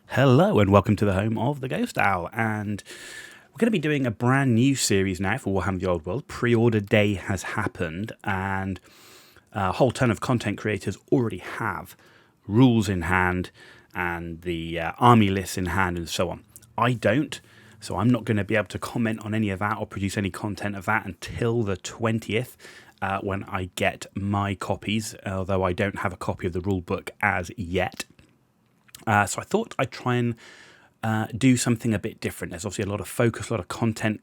Hello and welcome to the home of the Ghost Owl, and we're going to be doing a brand new series now for Warhammer The Old World. Pre-order day has happened and a whole ton of content creators already have rules in hand and the army lists in hand and so on. I don't, so I'm not going to be able to comment on any of that or produce any content of that until the 20th when I get my copies, although I don't have a copy of the rule book as yet. So I thought I'd try and do something a bit different. There's obviously a lot of focus, a lot of content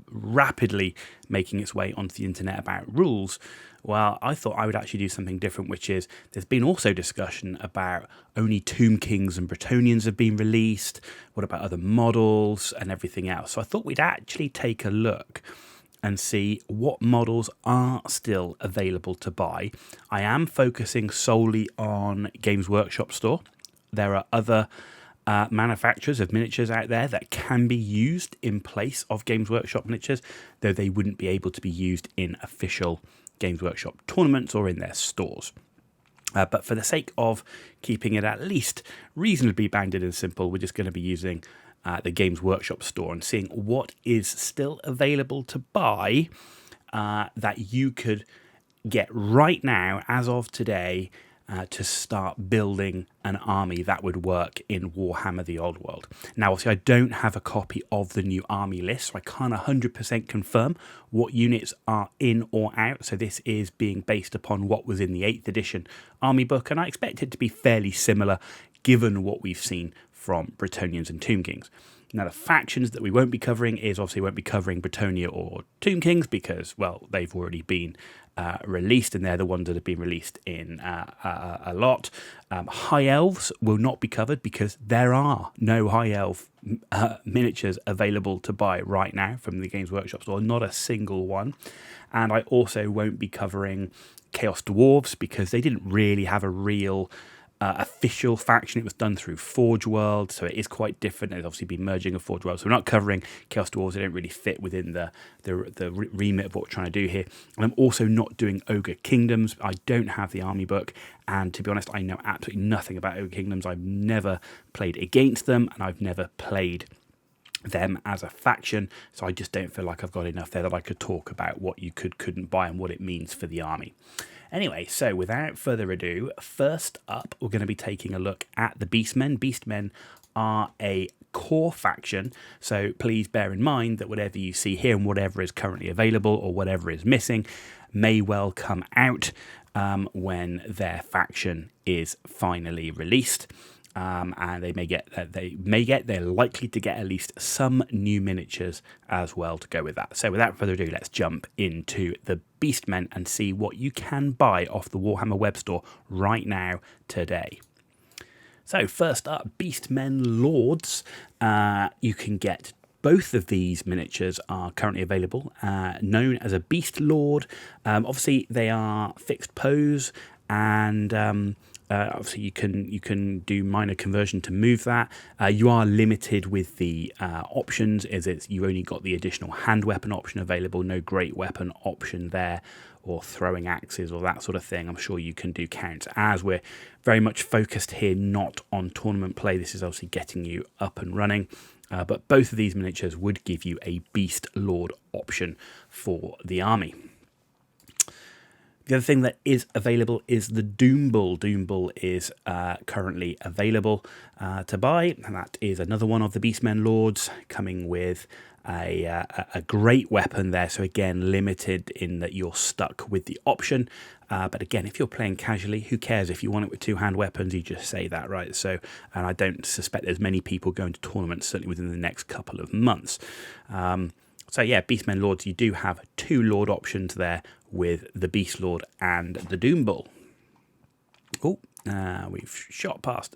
rapidly making its way onto the internet about rules. Well, I thought I would actually do something different, which is there's been also discussion about only Tomb Kings and Bretonnians have been released. What about other models and everything else? So I thought we'd actually take a look and see what models are still available to buy. I am focusing solely on Games Workshop Store. There are other manufacturers of miniatures out there that can be used in place of Games Workshop miniatures, though they wouldn't be able to be used in official Games Workshop tournaments or in their stores. But for the sake of keeping it at least reasonably banded and simple, we're just going to be using the Games Workshop Store and seeing what is still available to buy that you could get right now, as of today, to start building an army that would work in Warhammer The Old World. Now, obviously, I don't have a copy of the new army list, so I can't 100% confirm what units are in or out. So this is being based upon what was in the 8th edition army book, and I expect it to be fairly similar given what we've seen from Bretonnians and Tomb Kings. Now, the factions that we won't be covering is obviously won't be covering Bretonnia or Tomb Kings because, well, they've already been released and they're the ones that have been released in a lot. High Elves will not be covered because there are no High Elf miniatures available to buy right now from the Games Workshop store, not a single one. And I also won't be covering Chaos Dwarves because they didn't really have a real official faction. It was done through Forge World, so it is quite different. There's obviously been merging of Forge World, so we're not covering Chaos Dwarves. They don't really fit within the remit of what we're trying to do here. And I'm also not doing Ogre Kingdoms. I don't have the army book, and to be honest, I know absolutely nothing about Ogre Kingdoms. I've never played against them, and I've never played them as a faction, so I just don't feel like I've got enough there that I could talk about what you couldn't buy and what it means for the army. Anyway, so without further ado, first up, we're going to be taking a look at the Beastmen. Beastmen are a core faction, so please bear in mind that whatever you see here and whatever is currently available or whatever is missing may well come out when their faction is finally released. And they're likely to get at least some new miniatures as well to go with that. So without further ado, let's jump into the Beastmen and see what you can buy off the Warhammer web store right now today. So first up, Beastmen Lords. You can get both of these miniatures are currently available, known as a Beast Lord. Obviously, they are fixed pose and obviously, you can do minor conversion to move that. You are limited with the options, you've only got the additional hand weapon option available, no great weapon option there, or throwing axes or that sort of thing. I'm sure you can do counts, as we're very much focused here not on tournament play. This is obviously getting you up and running. But both of these miniatures would give you a Beast Lord option for the army. The other thing that is available is the Doom Bull. Doom Bull is currently available to buy, and that is another one of the Beastmen Lords, coming with a great weapon there. So again, limited in that you're stuck with the option. But again, if you're playing casually, who cares? If you want it with two-hand weapons, you just say that, right? So, and I don't suspect there's many people going to tournaments, certainly within the next couple of months. So yeah, Beastmen Lords, you do have two Lord options there with the Beast Lord and the Doom Bull. Oh, we've shot past.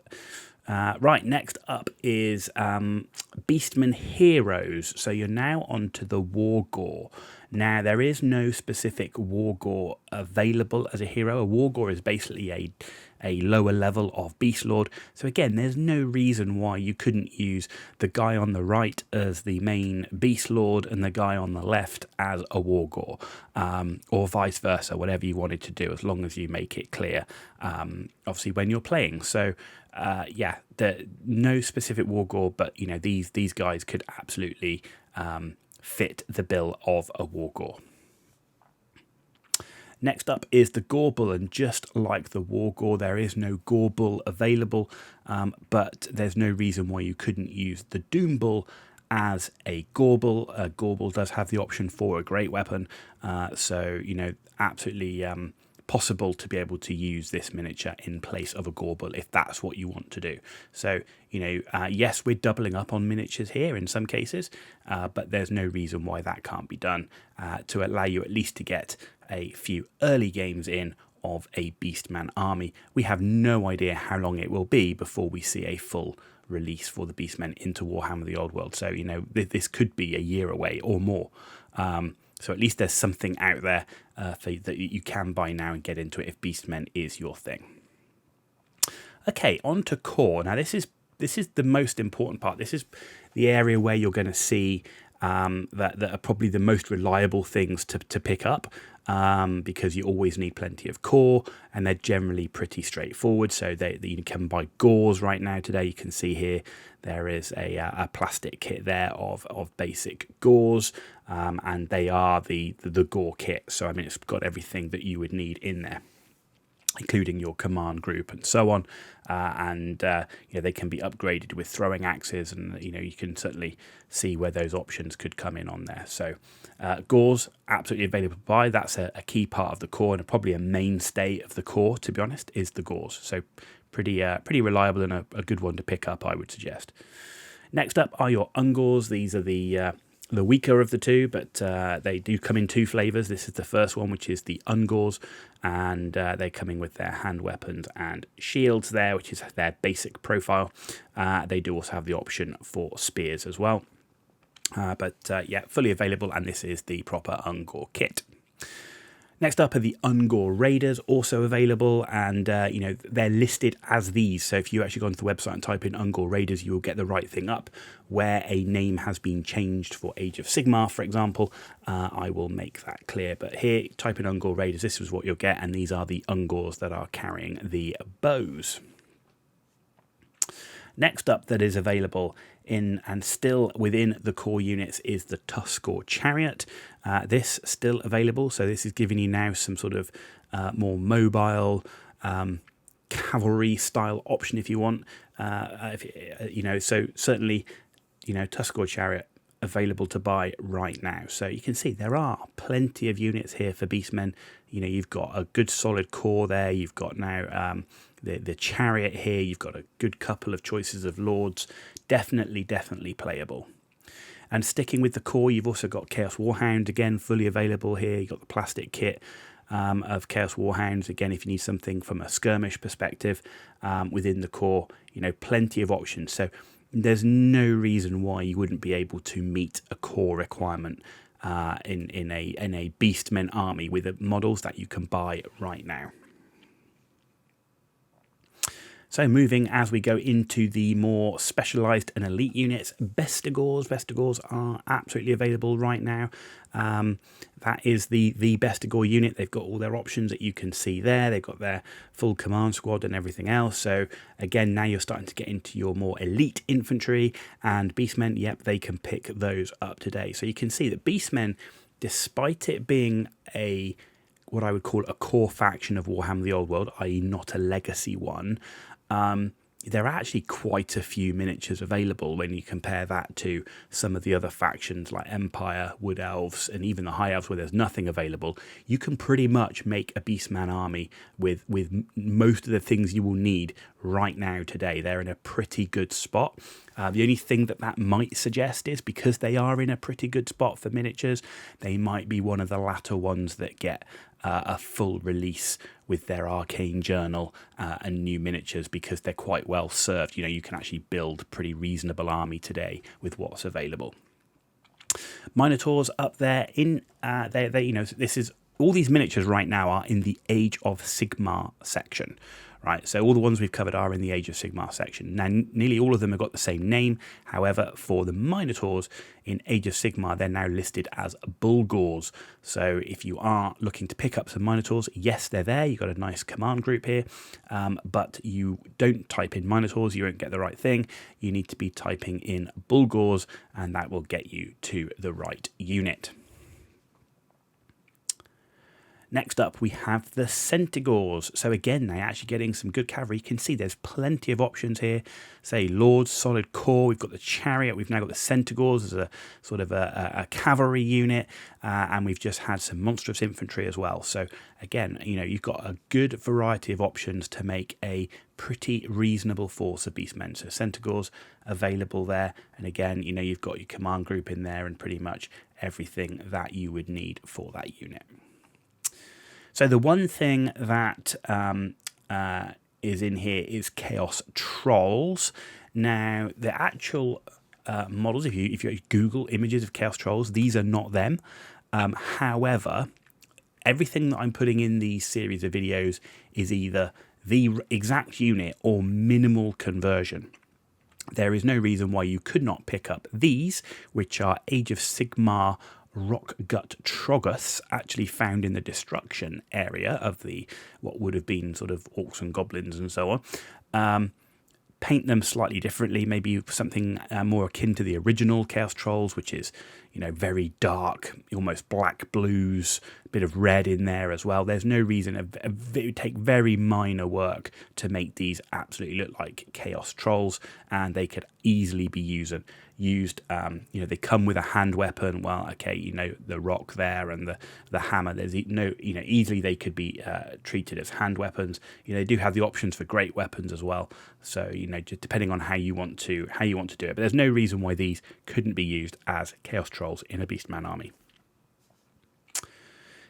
Right, next up is Beastmen Heroes. So you're now onto the War Gore. Now, there is no specific War Gore available as a hero. A War Gore is basically a lower level of Beast Lord. So again, there's no reason why you couldn't use the guy on the right as the main Beast Lord and the guy on the left as a War Gore, or vice versa, whatever you wanted to do, as long as you make it clear, obviously, when you're playing. So yeah, no specific war gore, but these guys could absolutely fit the bill of a war gore. Next up is the Gorbull, and just like the War Gore, there is no Gorbull available, but there's no reason why you couldn't use the Doombull as a Gorbull. Gorbull does have the option for a great weapon, so absolutely possible to be able to use this miniature in place of a Gorbull if that's what you want to do. So yes, we're doubling up on miniatures here in some cases, but there's no reason why that can't be done to allow you at least to get a few early games in of a Beastman army. We have no idea how long it will be before we see a full release for the Beastmen into Warhammer The Old World. So, this could be a year away or more. So at least there's something out there that you can buy now and get into it if Beastmen is your thing. Okay, on to core. Now this is the most important part. This is the area where you're going to see that are probably the most reliable things to pick up, because you always need plenty of core, and they're generally pretty straightforward. So you can buy gores right now today. You can see here there is a plastic kit there of basic gores, and they are the gore kit. So I mean, it's got everything that you would need in there, including your command group and so on, and they can be upgraded with throwing axes, and you can certainly see where those options could come in on there. So gores absolutely available to buy. That's a key part of the core, and probably a mainstay of the core, to be honest, is the gores. So pretty reliable and a good one to pick up, I would suggest. Next up are your ungores. These are the weaker of the two, but they do come in two flavours. This is the first one, which is the ungores, and they're coming with their hand weapons and shields there, which is their basic profile. They do also have the option for spears as well. But yeah, fully available, and this is the proper ungore kit. Next up are the Ungore Raiders, also available, and they're listed as these. So if you actually go onto the website and type in Ungore Raiders, you will get the right thing up. Where a name has been changed for Age of Sigmar, for example, I will make that clear. But here, type in Ungore Raiders, this is what you'll get, and these are the Ungores that are carrying the bows. Next up that is available in and still within the core units is the Tuskor Chariot. This still available, so this is giving you now some sort of more mobile cavalry style option if you want. So certainly, Tuskor Chariot available to buy right now. So you can see there are plenty of units here for Beastmen. You've got a good solid core there. You've got now the chariot here. You've got a good couple of choices of lords. Definitely playable. And sticking with the core, you've also got Chaos Warhound, again, fully available here. You've got the plastic kit of Chaos Warhounds, again, if you need something from a skirmish perspective within the core, plenty of options. So there's no reason why you wouldn't be able to meet a core requirement in a Beastmen army with the models that you can buy right now. So moving as we go into the more specialised and elite units, Bestigors. Bestigors are absolutely available right now. That is the Bestigor unit. They've got all their options that you can see there. They've got their full command squad and everything else. So again, now you're starting to get into your more elite infantry, and Beastmen, yep, they can pick those up today. So you can see that Beastmen, despite it being what I would call a core faction of Warhammer The Old World, i.e. not a legacy one, there are actually quite a few miniatures available when you compare that to some of the other factions like Empire, Wood Elves, and even the High Elves where there's nothing available. You can pretty much make a Beastman army with most of the things you will need right now today. They're in a pretty good spot. The only thing that might suggest is because they are in a pretty good spot for miniatures, they might be one of the latter ones that get a full release with their arcane journal and new miniatures, because they're quite well served. You can actually build a pretty reasonable army today with what's available. Minotaurs up there in this is all these miniatures right now are in the Age of Sigmar section. right? So all the ones we've covered are in the Age of Sigmar section. Now, nearly all of them have got the same name. However, for the Minotaurs in Age of Sigmar, they're now listed as Bulgors. So if you are looking to pick up some Minotaurs, yes, they're there. You've got a nice command group here, but you don't type in Minotaurs, you won't get the right thing. You need to be typing in Bulgors, and that will get you to the right unit. Next up, we have the Centaurs. So again, they're actually getting some good cavalry. You can see there's plenty of options here. Say Lords, solid core. We've got the Chariot. We've now got the Centaurs as a sort of a cavalry unit. And we've just had some monstrous infantry as well. So again, you've got a good variety of options to make a pretty reasonable force of Beastmen. So Centaurs available there. And again, you've got your command group in there and pretty much everything that you would need for that unit. So the one thing that is in here is Chaos Trolls. Now, the actual models, if you Google images of Chaos Trolls, these are not them. However, everything that I'm putting in these series of videos is either the exact unit or minimal conversion. There is no reason why you could not pick up these, which are Age of Sigmar Rockgut Troggoths, actually found in the destruction area of the what would have been sort of orcs and goblins and so on. Paint them slightly differently, maybe something more akin to the original Chaos Trolls, which is very dark, almost black blues, a bit of red in there as well. There's no reason. It would take very minor work to make these absolutely look like Chaos Trolls, and they could easily be used. They come with a hand weapon. Well, okay, the rock there and the hammer. There's easily they could be treated as hand weapons. They do have the options for great weapons as well. So just depending on how you want to do it. But there's no reason why these couldn't be used as Chaos Trolls in a Beastman army.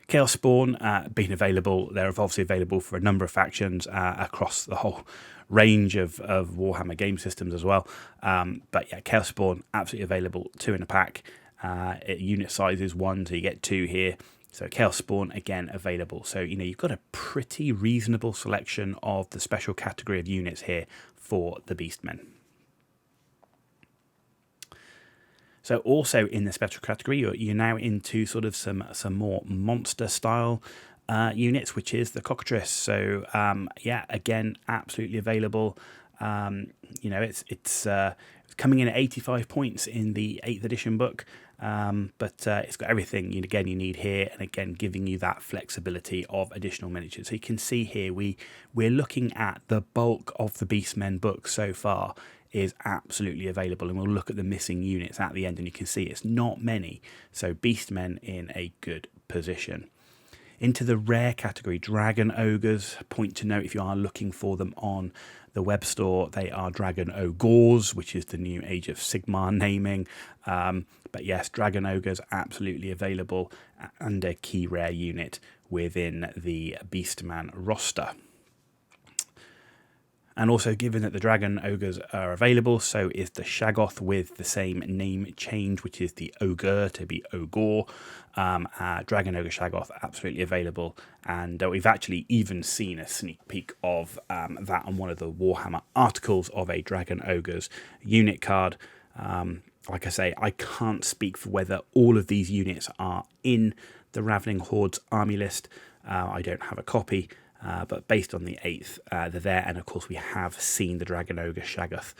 Chaos Spawn being available, they're obviously available for a number of factions across the whole range of Warhammer game systems as well. But yeah, Chaos Spawn absolutely available, 2 in a pack. Unit size is 1, so you get 2 here. So Chaos Spawn again available. So you've got a pretty reasonable selection of the special category of units here for the Beastmen. So also in the special category, you're now into sort of some more monster style units, which is the Cockatrice. So again, absolutely available. It's coming in at 85 points in the 8th edition book, but it's got everything you need here, and again giving you that flexibility of additional miniatures. So you can see here we're looking at the bulk of the Beastmen book so far is absolutely available, and we'll look at the missing units at the end, and you can see it's not many. So Beastmen in a good position. Into the rare category, Dragon Ogres. Point to note, if you are looking for them on the web store, they are Dragon Ogres, which is the new Age of Sigmar naming. But yes, Dragon Ogres absolutely available and a key rare unit within the Beastman roster. And also, given that the Dragon Ogres are available, so is the Shaggoth with the same name change, which is the Ogre to be Ogre. Dragon Ogre Shaggoth absolutely available. And we've actually even seen a sneak peek of that on one of the Warhammer articles of a Dragon Ogres unit card. Like I say, I can't speak for whether all of these units are in the Ravening Horde's army list. I don't have a copy. But based on the 8th, they're there, and of course we have seen the Dragon Ogre Shaggoth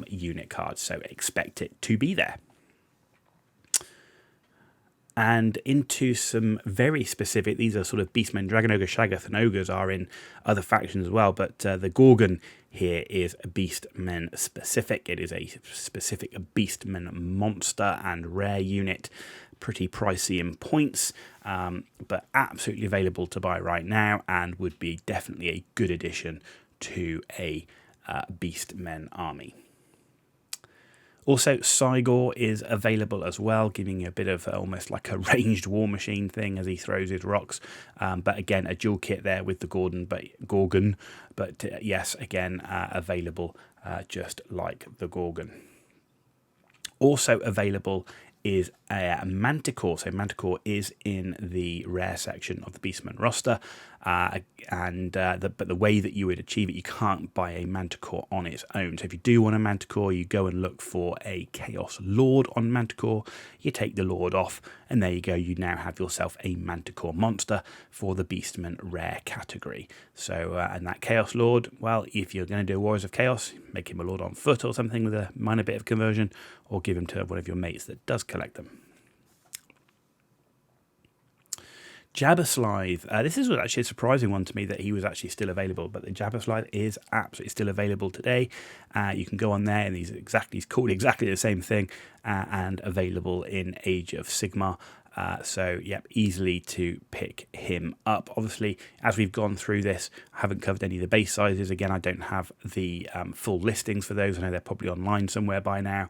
unit card, so expect it to be there. And into some very specific, these are sort of Beastmen, Dragon Ogre Shaggoth, and Ogres are in other factions as well, but the Gorgon here is Beastmen specific. It is a specific Beastmen monster and rare unit. Pretty pricey in points, but absolutely available to buy right now, and would be definitely a good addition to a Beastmen army. Also, Cygor is available as well, giving you a bit of almost like a ranged war machine thing as he throws his rocks. But again, a dual kit there with the Gorgon. But yes, again, available just like the Gorgon. Also available is a Manticore. So Manticore is in the rare section of the Beastmen roster. But the way that you would achieve it, you can't buy a Manticore on its own. So if you do want a Manticore, you go and look for a Chaos Lord on Manticore, you take the Lord off, and there you go, you now have yourself a Manticore monster for the Beastmen rare category. So, and that Chaos Lord, well, if you're going to do Warriors of Chaos, make him a Lord on foot or something with a minor bit of conversion, or give him to one of your mates that does collect them. Jabberslithe. This is actually a surprising one to me that he was actually still available, but the Jabberslithe is absolutely still available today. You can go on there, and he's called exactly the same thing, and available in Age of Sigmar. So, yep, easily to pick him up. Obviously, as we've gone through this, I haven't covered any of the base sizes. Again, I don't have the full listings for those. I know they're probably online somewhere by now.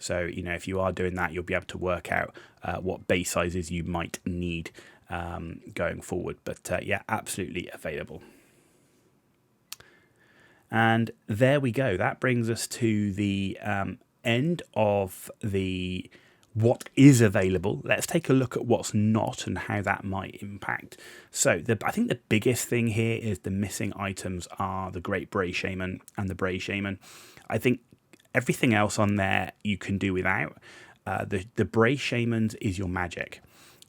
So, you know, if you are doing that, you'll be able to work out what base sizes you might need going forward. But, yeah, absolutely available. And there we go. That brings us to the end of the what is available. Let's take a look at what's not and how that might impact. So I think the biggest thing here is the missing items are the Great Bray Shaman and the Bray Shaman. I think everything else on there you can do without. The Bray Shamans is your magic.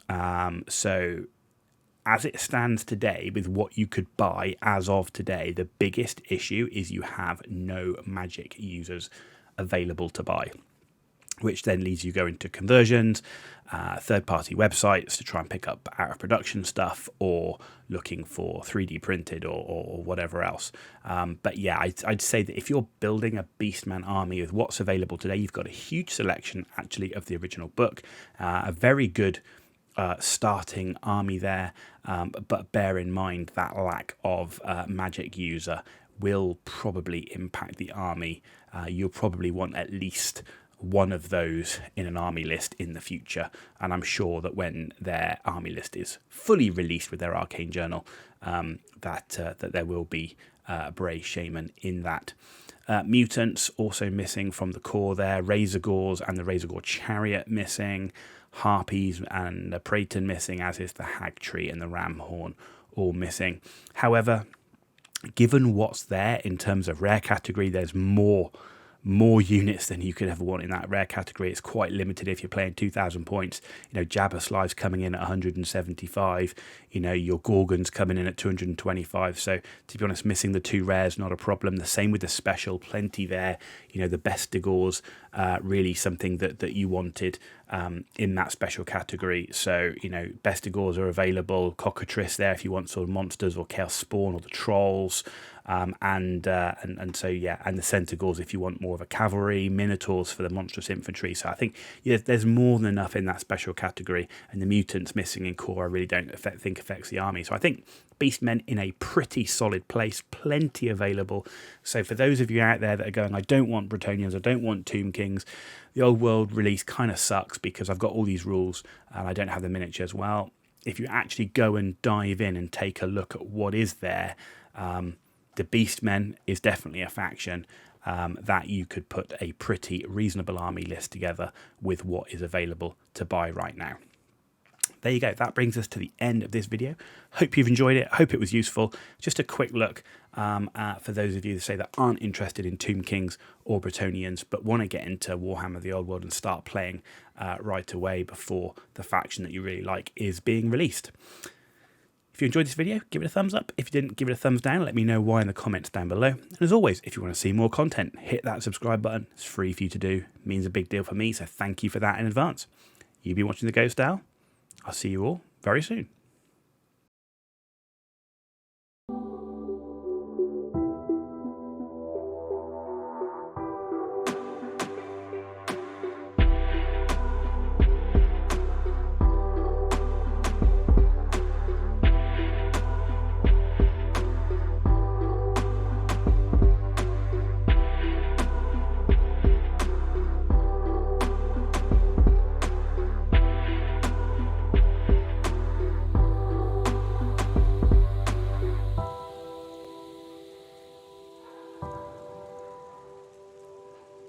So as it stands today, with what you could buy as of today, the biggest issue is you have no magic users available to buy, which then leads you going to conversions, third-party websites to try and pick up out-of-production stuff, or looking for 3D printed or whatever else. But yeah, I'd say that if you're building a Beastman army with what's available today, you've got a huge selection actually of the original book, a very good starting army there, but bear in mind that lack of magic user will probably impact the army. You'll probably want at least one of those in an army list in the future, and I'm sure that when their army list is fully released with their Arcane Journal, that there will be Bray Shaman in that. Mutants also missing from the core there, Razorgores and the Razorgore Chariot missing, Harpies and the Breton missing, as is the Hag Tree and the Ram Horn all missing. However, given what's there in terms of rare category, there's more units than you could ever want in that rare category. It's quite limited if you're playing 2,000 points. You know, Jabberslithe's coming in at 175. You know, your Gorgon's coming in at 225. So, to be honest, missing the two rares, not a problem. The same with the special, plenty there. You know, the Bestigors, really something that you wanted in that special category. So, you know, Bestigors are available. Cockatrice there if you want sort of monsters, or Chaos Spawn, or the Trolls. And so, yeah, and the Centaurs if you want more of a cavalry, Minotaurs for the monstrous infantry. So I think, yeah, there's more than enough in that special category, and the mutants missing in core I really don't think affects the army. So I think Beastmen in a pretty solid place, plenty available. So for those of you out there that are going, I don't want Bretonians, I don't want Tomb Kings, the Old World release kind of sucks because I've got all these rules and I don't have the miniatures. Well, if you actually go and dive in and take a look at what is there, the Beastmen is definitely a faction that you could put a pretty reasonable army list together with what is available to buy right now. There you go. That brings us to the end of this video. Hope you've enjoyed it. Hope it was useful. Just a quick look for those of you that say that aren't interested in Tomb Kings or Bretonians, but want to get into Warhammer The Old World and start playing right away before the faction that you really like is being released. If you enjoyed this video, give it a thumbs up. If you didn't, give it a thumbs down. Let me know why in the comments down below. And as always, if you want to see more content, hit that subscribe button. It's free for you to do. It means a big deal for me, so thank you for that in advance. You've been watching The Ghost Owl. I'll see you all very soon.